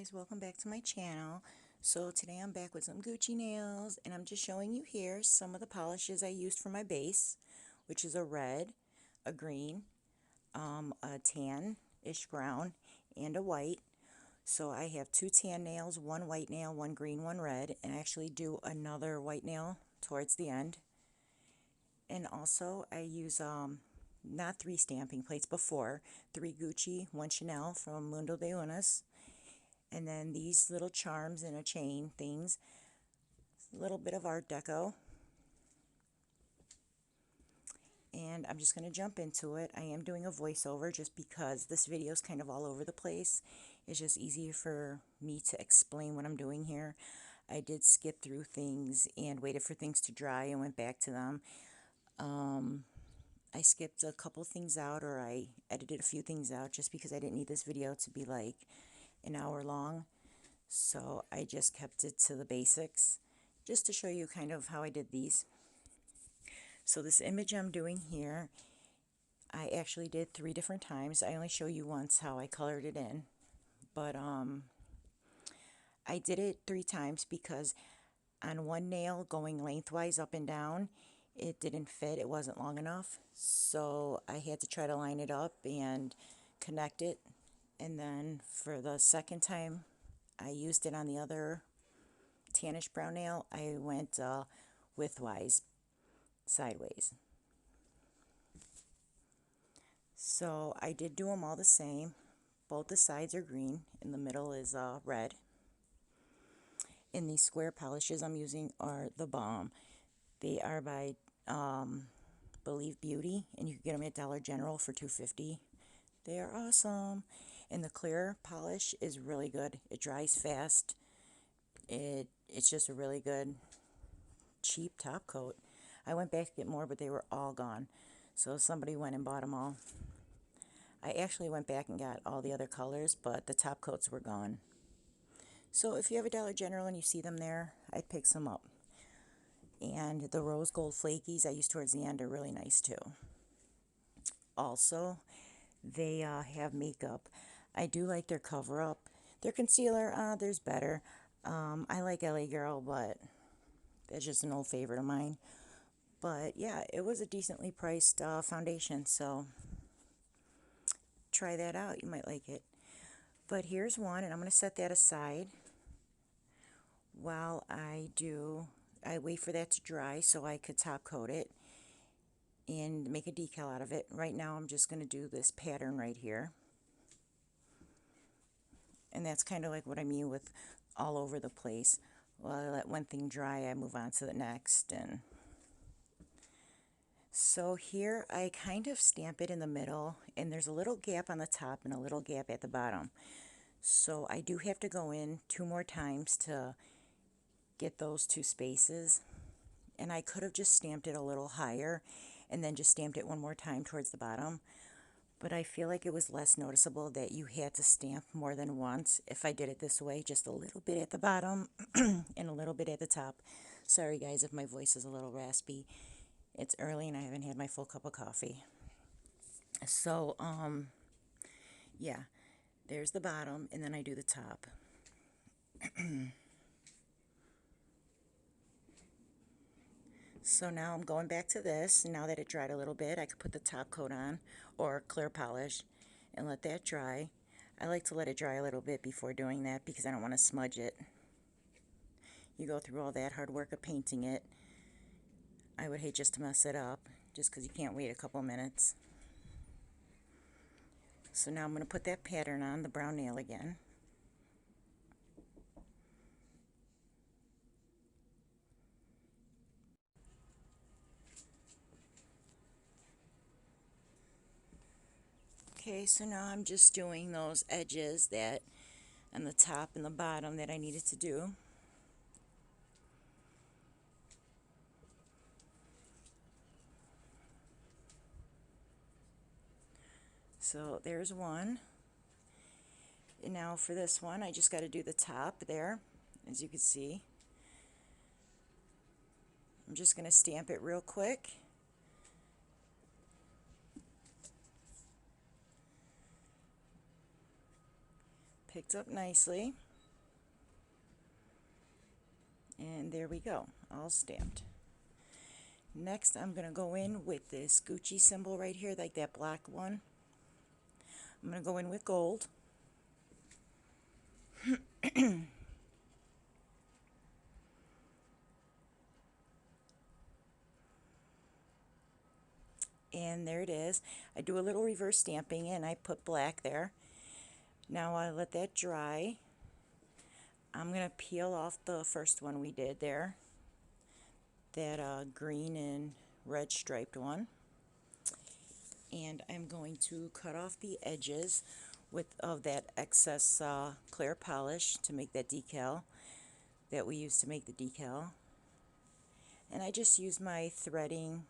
guys, welcome back to my channel. So today I'm back with some Gucci nails, and I'm just showing you here some of the polishes I used for my base, which is a red, a green, a tan-ish brown, and a white. So I have two tan nails, one white nail, one green, one red, and I actually do another white nail towards the end. And also I use not 3 stamping plates, but 4, 3 Gucci, 1 Chanel from Mundo de Unas. And then these little charms in a chain things, a little bit of Art Deco. And I'm just going to jump into it. I am doing a voiceover just because this video is kind of all over the place. It's just easier for me to explain what I'm doing here. I did skip through things and waited for things to dry and went back to them. I skipped a couple things out, or I edited a few things out just because I didn't need this video to be like an hour long. So I just kept it to the basics just to show you kind of how I did these. So this image I'm doing here, I actually did 3 different times. I only show you once how I colored it in, but I did it 3 times because on one nail going lengthwise up and down, it didn't fit, it wasn't long enough, so I had to try to line it up and connect it. And then for the second time I used it on the other tannish brown nail, I went widthwise, sideways. So I did do them all the same. Both the sides are green, in the middle is red. And these square polishes I'm using are the bomb. They are by Believe Beauty, and you can get them at Dollar General for $2.50. They are awesome. And the clear polish is really good. It dries fast. It's just a really good cheap top coat. I went back to get more, but they were all gone. So somebody went and bought them all. I actually went back and got all the other colors, but the top coats were gone. So if you have a Dollar General and you see them there, I'd pick some up. And the rose gold flakies I use towards the end are really nice too. Also, they have makeup. I do like their cover up. Their concealer, there's better. I like LA Girl, but that's just an old favorite of mine. But yeah, it was a decently priced foundation, so try that out. You might like it. But here's one, and I'm going to set that aside while I wait for that to dry so I could top coat it and make a decal out of it. Right now I'm just going to do this pattern right here. And that's kind of like what I mean with all over the place. Well, I let one thing dry, I move on to the next. And so here I kind of stamp it in the middle, and there's a little gap on the top and a little gap at the bottom. So I do have to go in 2 more times to get those 2 spaces. And I could have just stamped it a little higher and then just stamped it 1 more time towards the bottom. But I feel like it was less noticeable that you had to stamp more than once if I did it this way, just a little bit at the bottom and a little bit at the top. Sorry guys if my voice is a little raspy. It's early and I haven't had my full cup of coffee. So, yeah, there's the bottom, and then I do the top. So now I'm going back to this. Now that it dried a little bit, I could put the top coat on, or clear polish, and let that dry. I like to let it dry a little bit before doing that because I don't want to smudge it. You go through all that hard work of painting it. I would hate just to mess it up, just because you can't wait a couple minutes. So now I'm going to put that pattern on, the brown nail again. Okay, so now I'm just doing those edges that on the top and the bottom that I needed to do. So there's one. And now for this one, I just got to do the top there, as you can see. I'm just going to stamp it real quick. Picked up nicely. And there we go, all stamped. Next, I'm going to go in with this Gucci symbol right here, like that black one. I'm going to go in with gold. And there it is. I do a little reverse stamping and I put black there. Now I let that dry. I'm going to peel off the first one we did there, that green and red striped one. And I'm going to cut off the edges of that excess clear polish to make that decal that we used to make the decal. And I just use my threading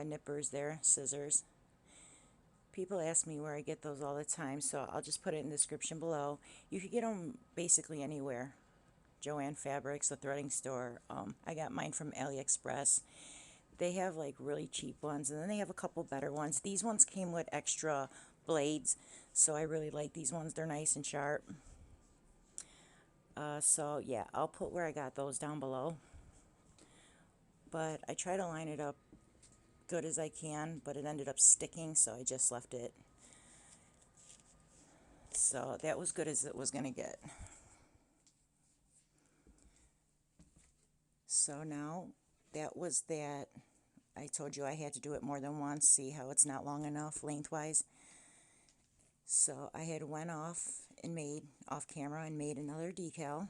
nippers there, scissors. People ask me where I get those all the time, so I'll just put it in the description below. You could get them basically anywhere. Joann Fabrics, the threading store. I got mine from AliExpress. They have like really cheap ones, and then they have a couple better ones. These ones came with extra blades, so I really like these ones. They're nice and sharp. So yeah, I'll put where I got those down below. But I try to line it up good as I can, but it ended up sticking, so I just left it. So that was good as it was going to get. So now that was that. I told you I had to do it more than once, see how it's not long enough lengthwise. So I had went off and made off camera and made another decal.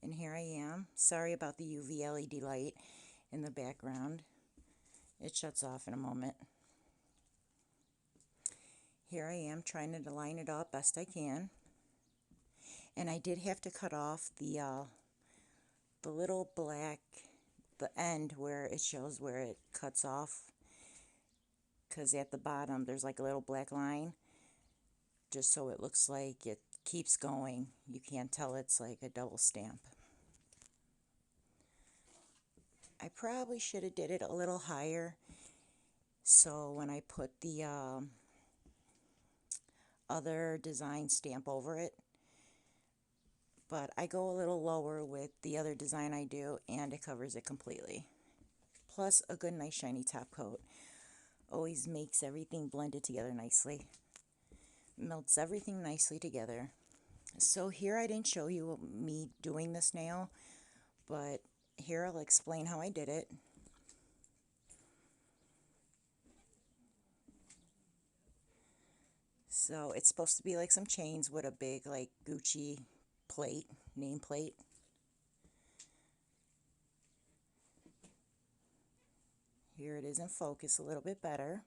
And here I am. Sorry about the UV LED light in the background. It shuts off in a moment. Here I am trying to line it up best I can. And I did have to cut off the little black, the end where it shows where it cuts off, because at the bottom there's like a little black line, just so it looks like it keeps going. You can't tell it's like a double stamp. I probably should have did it a little higher, so when I put the other design stamp over it, but I go a little lower with the other design I do, and it covers it completely. Plus a good nice shiny top coat always makes everything blended together nicely. Melts everything nicely together. So here I didn't show you me doing this nail, but here I'll explain how I did it. So it's supposed to be like some chains with a big like Gucci plate, nameplate. Here it is in focus a little bit better.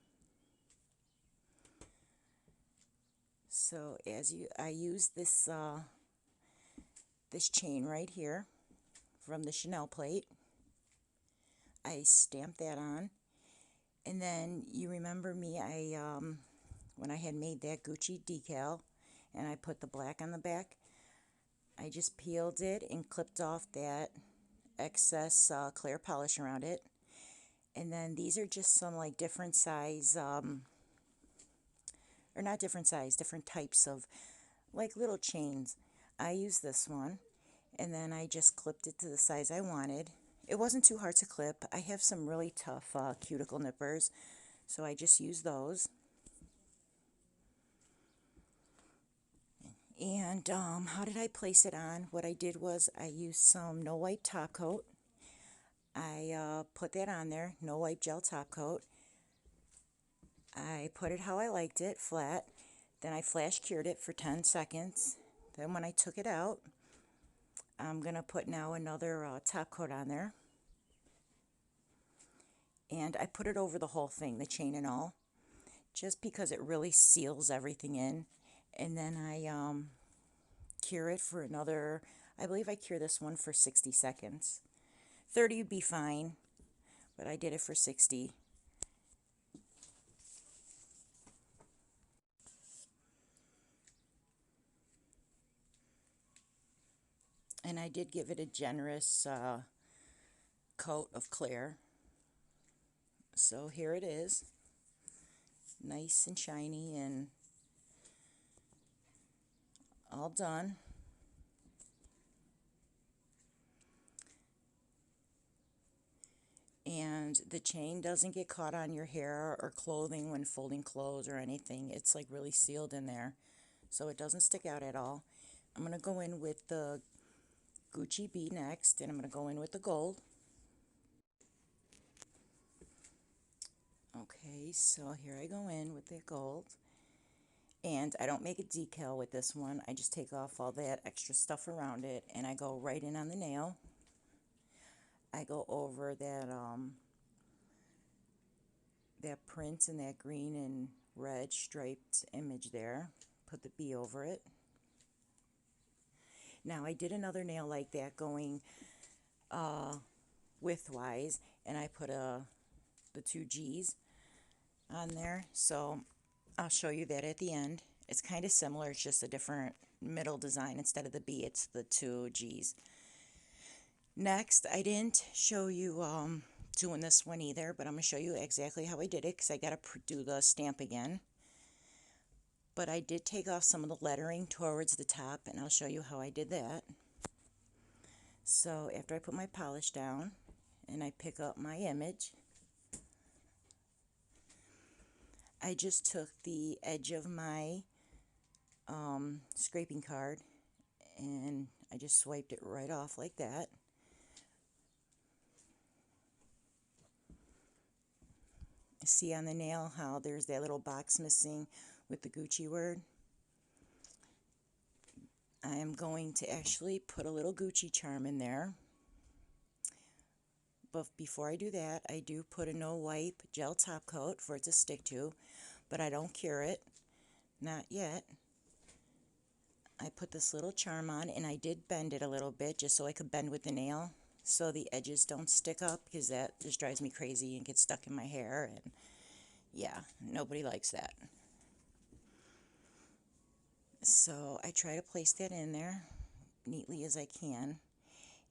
So I use this this chain right here from the Chanel plate. I stamp that on, and then you remember me, when I had made that Gucci decal and I put the black on the back, I just peeled it and clipped off that excess clear polish around it. And then these are just some like different size, or not different size, different types of like little chains. I use this one, and then I just clipped it to the size I wanted. It wasn't too hard to clip. I have some really tough cuticle nippers, so I just use those. And how did I place it on? What I did was I used some no wipe top coat. I put that on there, no wipe gel top coat. I put it how I liked it, flat. Then I flash cured it for 10 seconds. Then when I took it out, I'm going to put now another top coat on there. And I put it over the whole thing, the chain and all, just because it really seals everything in. And then I cure it for another, I believe I cure this one for 60 seconds. 30 would be fine, but I did it for 60. And I did give it a generous coat of clear. So here it is, nice and shiny and all done. the chain doesn't get caught on your hair or clothing when folding clothes or anything. It's like really sealed in there, so it doesn't stick out at all. I'm going to go in with the Gucci B next, and I'm going to go in with the gold. Okay, so here I go in with the gold. And I don't make a decal with this one. I just take off all that extra stuff around it, and I go right in on the nail. I go over that print and that green and red striped image there. Put the B over it. Now I did another nail like that going widthwise, and I put the two G's on there. So I'll show you that at the end. It's kind of similar, it's just a different middle design. Instead of the B, it's the two G's. Next, I didn't show you doing this one either, but I'm going to show you exactly how I did it because I got to do the stamp again. But I did take off some of the lettering towards the top, and I'll show you how I did that. So after I put my polish down and I pick up my image, I just took the edge of my scraping card and I just swiped it right off like that. See on the nail how there's that little box missing with the Gucci word? I am going to actually put a little Gucci charm in there. But before I do that, I do put a no wipe gel top coat for it to stick to, but I don't cure it. Not yet. I put this little charm on, and I did bend it a little bit just so I could bend with the nail so the edges don't stick up, because that just drives me crazy and gets stuck in my hair, and yeah, nobody likes that. So I try to place that in there neatly as I can,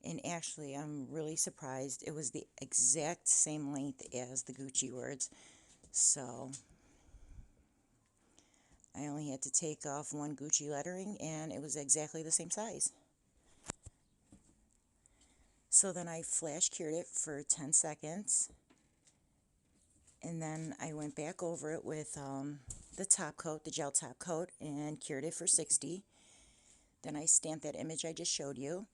and actually I'm really surprised it was the exact same length as the Gucci words, so I only had to take off one Gucci lettering and it was exactly the same size. So then I flash cured it for 10 seconds, and then I went back over it with the top coat, the gel top coat, and cured it for 60. Then I stamped that image I just showed you,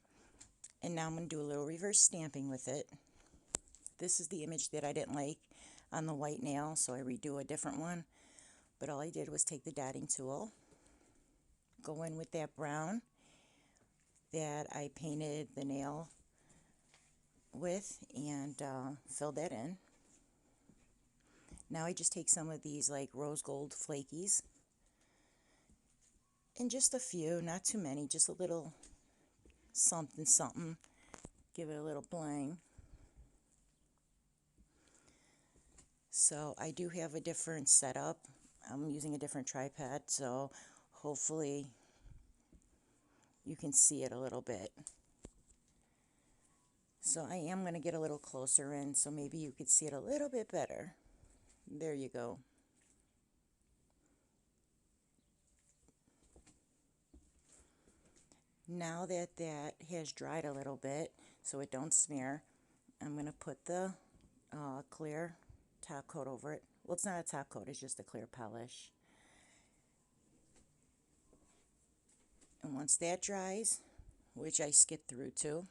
and now I'm going to do a little reverse stamping with it. This is the image that I didn't like on the white nail, so I redo a different one. But all I did was take the dotting tool, go in with that brown that I painted the nail with, and fill that in. Now I just take some of these like rose gold flakies, and just a few, not too many, just a little something something, give it a little bling. So I do have a different setup. I'm using a different tripod, so hopefully you can see it a little bit. So I am going to get a little closer in so maybe you could see it a little bit better. There you go. Now that that has dried a little bit so it don't smear, I'm going to put the clear top coat over it. Well, it's not a top coat, it's just a clear polish. And once that dries, which I skip through too,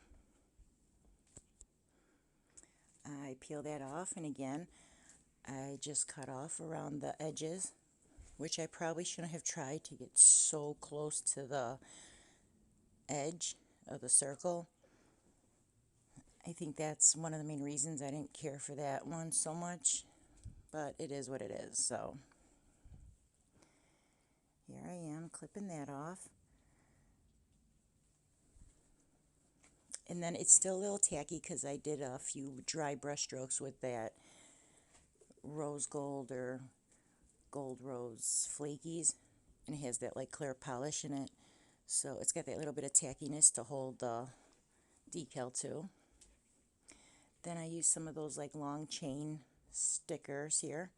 I peel that off, and again, I just cut off around the edges, which I probably shouldn't have tried to get so close to the edge of the circle. I think that's one of the main reasons I didn't care for that one so much, but it is what it is. So here I am clipping that off. And then it's still a little tacky because I did a few dry brush strokes with that rose gold or gold rose flakies, and it has that like clear polish in it, so it's got that little bit of tackiness to hold the decal too. Then I use some of those like long chain stickers here,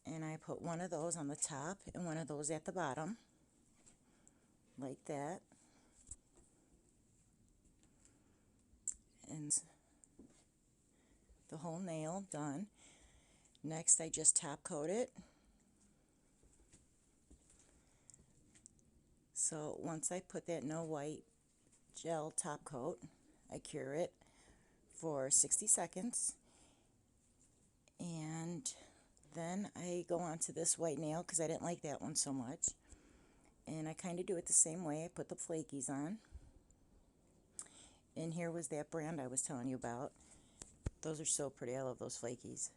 and I put one of those on the top and one of those at the bottom like that. And the whole nail done. Next, I just top coat it. So once I put that no white gel top coat, I cure it for 60 seconds. And then I go on to this white nail because I didn't like that one so much. And I kind of do it the same way. I put the flakies on. And here was that brand I was telling you about. Those are so pretty. I love those flakies.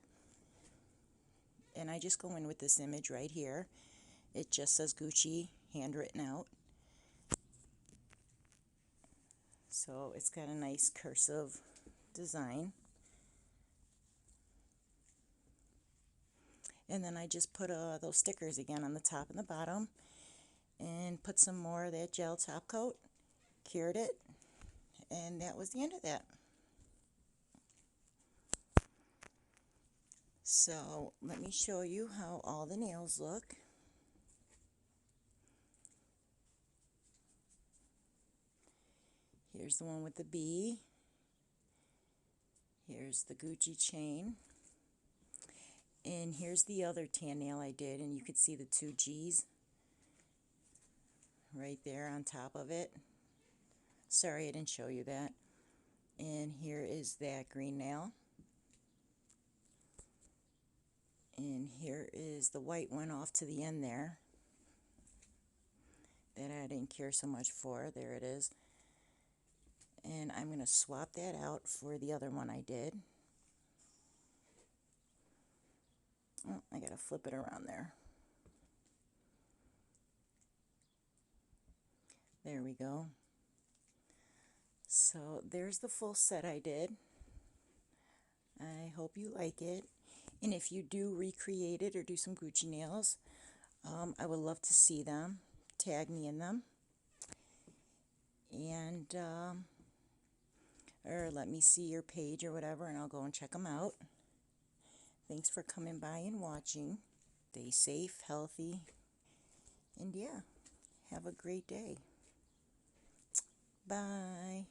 And I just go in with this image right here. It just says Gucci, handwritten out. So it's got a nice cursive design. And then I just put those stickers again on the top and the bottom, and put some more of that gel top coat, cured it, and that was the end of that. So let me show you how all the nails look. Here's the one with the bee. Here's the Gucci chain. And here's the other tan nail I did, and you could see the two G's right there on top of it. Sorry I didn't show you that. And here is that green nail. And here is the white one off to the end there that I didn't care so much for. There it is. And I'm going to swap that out for the other one I did. Oh, I got to flip it around there. There we go. So there's the full set I did. I hope you like it. And if you do recreate it or do some Gucci nails, I would love to see them. Tag me in them. And, or let me see your page or whatever, and I'll go and check them out. Thanks for coming by and watching. Stay safe, healthy, and yeah, have a great day. Bye.